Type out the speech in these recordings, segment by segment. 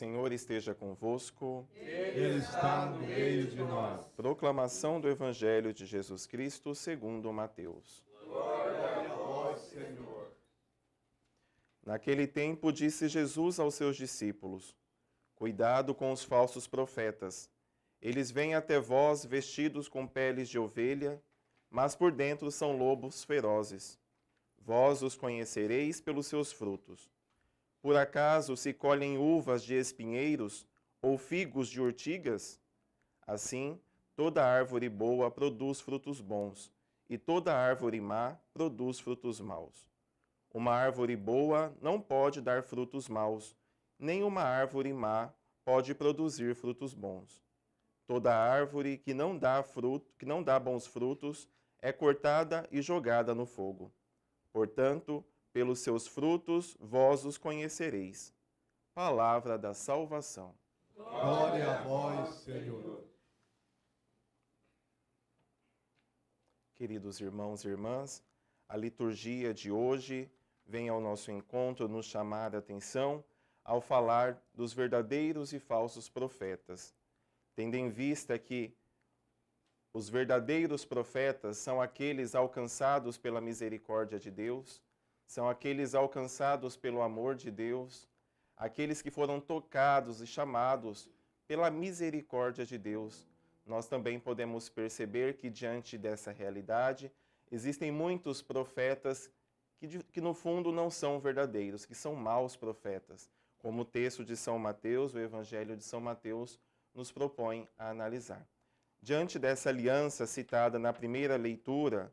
Senhor esteja convosco. Ele está no meio de nós. Proclamação do Evangelho de Jesus Cristo segundo Mateus. Glória a vós, Senhor. Naquele tempo disse Jesus aos seus discípulos: Cuidado com os falsos profetas. Eles vêm até vós vestidos com peles de ovelha, mas por dentro são lobos ferozes. Vós os conhecereis pelos seus frutos. Por acaso se colhem uvas de espinheiros ou figos de urtigas? Assim, toda árvore boa produz frutos bons, e toda árvore má produz frutos maus. Uma árvore boa não pode dar frutos maus, nem uma árvore má pode produzir frutos bons. Toda árvore que não dá bons frutos é cortada e jogada no fogo. Portanto, pelos seus frutos vós os conhecereis. Palavra da salvação. Glória a vós, Senhor. Queridos irmãos e irmãs, a liturgia de hoje vem ao nosso encontro nos chamar a atenção ao falar dos verdadeiros e falsos profetas, tendo em vista que os verdadeiros profetas são aqueles alcançados pela misericórdia de Deus, são aqueles alcançados pelo amor de Deus, aqueles que foram tocados e chamados pela misericórdia de Deus. Nós também podemos perceber que diante dessa realidade existem muitos profetas que no fundo não são verdadeiros, que são maus profetas, como o texto de São Mateus, o Evangelho de São Mateus, nos propõe a analisar. Diante dessa aliança citada na primeira leitura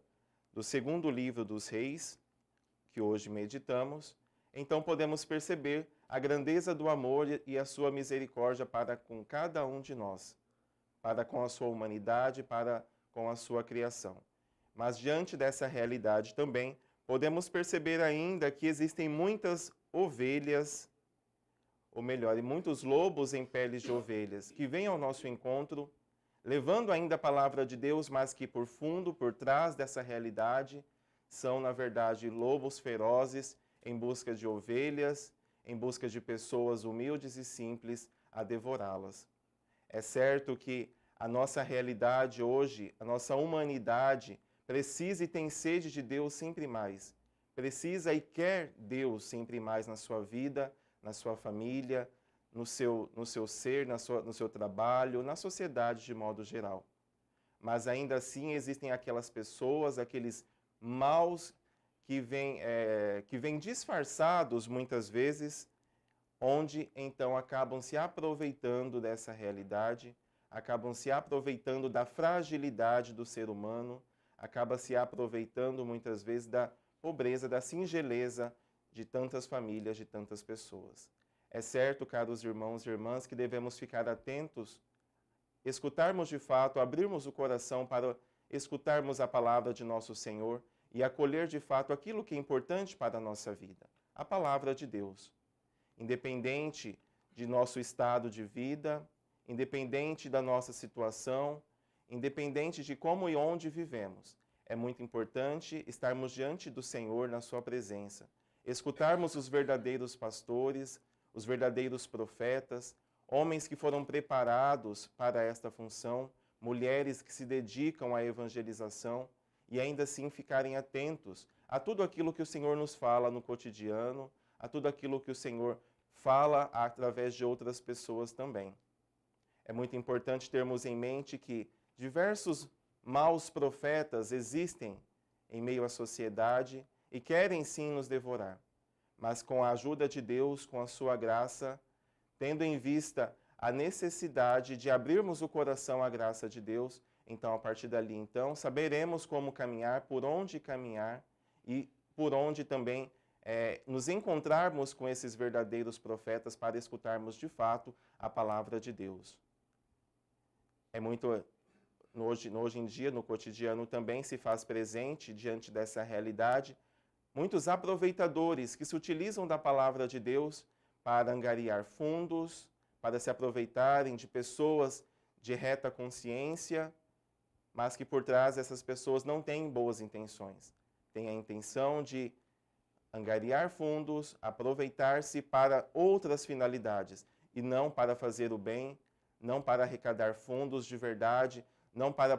do segundo livro dos Reis, que hoje meditamos, então podemos perceber a grandeza do amor e a sua misericórdia para com cada um de nós, para com a sua humanidade, para com a sua criação. Mas diante dessa realidade também, podemos perceber ainda que existem muitas ovelhas, ou melhor, muitos lobos em peles de ovelhas, que vêm ao nosso encontro, levando ainda a palavra de Deus, mas que por fundo, por trás dessa realidade, são, na verdade, lobos ferozes em busca de ovelhas, em busca de pessoas humildes e simples a devorá-las. É certo que a nossa realidade hoje, a nossa humanidade, precisa e tem sede de Deus sempre mais. Precisa e quer Deus sempre mais na sua vida, na sua família, no seu ser, no seu trabalho, na sociedade de modo geral. Mas ainda assim existem aquelas pessoas, aqueles maus que vêm disfarçados muitas vezes, onde então acabam se aproveitando dessa realidade, acabam se aproveitando da fragilidade do ser humano, acaba se aproveitando muitas vezes da pobreza, da singeleza de tantas famílias, de tantas pessoas. É certo, caros irmãos e irmãs, que devemos ficar atentos, escutarmos de fato, abrirmos o coração para escutarmos a palavra de nosso Senhor e acolher de fato aquilo que é importante para a nossa vida, a palavra de Deus. Independente de nosso estado de vida, independente da nossa situação, independente de como e onde vivemos, é muito importante estarmos diante do Senhor na sua presença, escutarmos os verdadeiros pastores, os verdadeiros profetas, homens que foram preparados para esta função, mulheres que se dedicam à evangelização e ainda assim ficarem atentos a tudo aquilo que o Senhor nos fala no cotidiano, a tudo aquilo que o Senhor fala através de outras pessoas também. É muito importante termos em mente que diversos maus profetas existem em meio à sociedade e querem sim nos devorar. Mas com a ajuda de Deus, com a sua graça, tendo em vista a necessidade de abrirmos o coração à graça de Deus, então a partir dali então saberemos como caminhar, por onde caminhar e por onde também nos encontrarmos com esses verdadeiros profetas para escutarmos de fato a palavra de Deus. É muito hoje em dia, no cotidiano também se faz presente diante dessa realidade muitos aproveitadores que se utilizam da palavra de Deus para angariar fundos, para se aproveitarem de pessoas de reta consciência, mas que por trás essas pessoas não têm boas intenções. Têm a intenção de angariar fundos, aproveitar-se para outras finalidades. e não para fazer o bem, não para arrecadar fundos de verdade, não para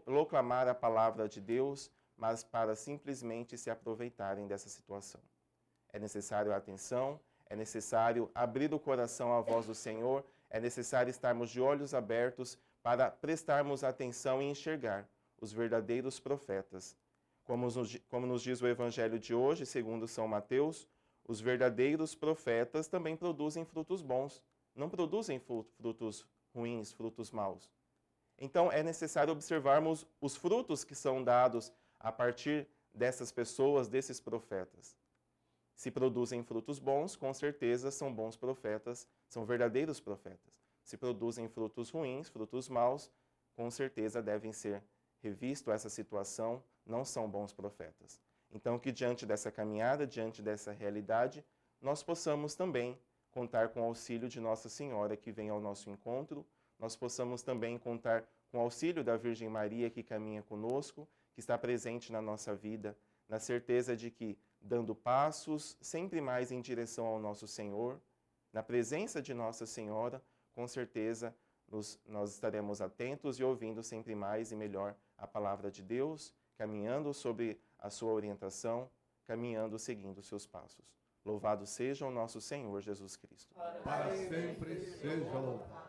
proclamar a palavra de Deus, mas para simplesmente se aproveitarem dessa situação. É necessário atenção, é necessário abrir o coração à voz do Senhor, é necessário estarmos de olhos abertos para prestarmos atenção e enxergar os verdadeiros profetas. Como nos diz o Evangelho de hoje, segundo São Mateus, os verdadeiros profetas também produzem frutos bons, não produzem frutos ruins, frutos maus. Então é necessário observarmos os frutos que são dados a partir dessas pessoas, desses profetas. Se produzem frutos bons, com certeza são bons profetas, são verdadeiros profetas. Se produzem frutos ruins, frutos maus, com certeza devem ser revisto essa situação, não são bons profetas. Então que diante dessa caminhada, diante dessa realidade, nós possamos também contar com o auxílio de Nossa Senhora que vem ao nosso encontro, nós possamos também contar com o auxílio da Virgem Maria que caminha conosco, que está presente na nossa vida, na certeza de que, dando passos sempre mais em direção ao nosso Senhor, na presença de Nossa Senhora, com certeza nós estaremos atentos e ouvindo sempre mais e melhor a palavra de Deus, caminhando sobre a sua orientação, caminhando seguindo os seus passos. Louvado seja o nosso Senhor Jesus Cristo. Para sempre seja louvado.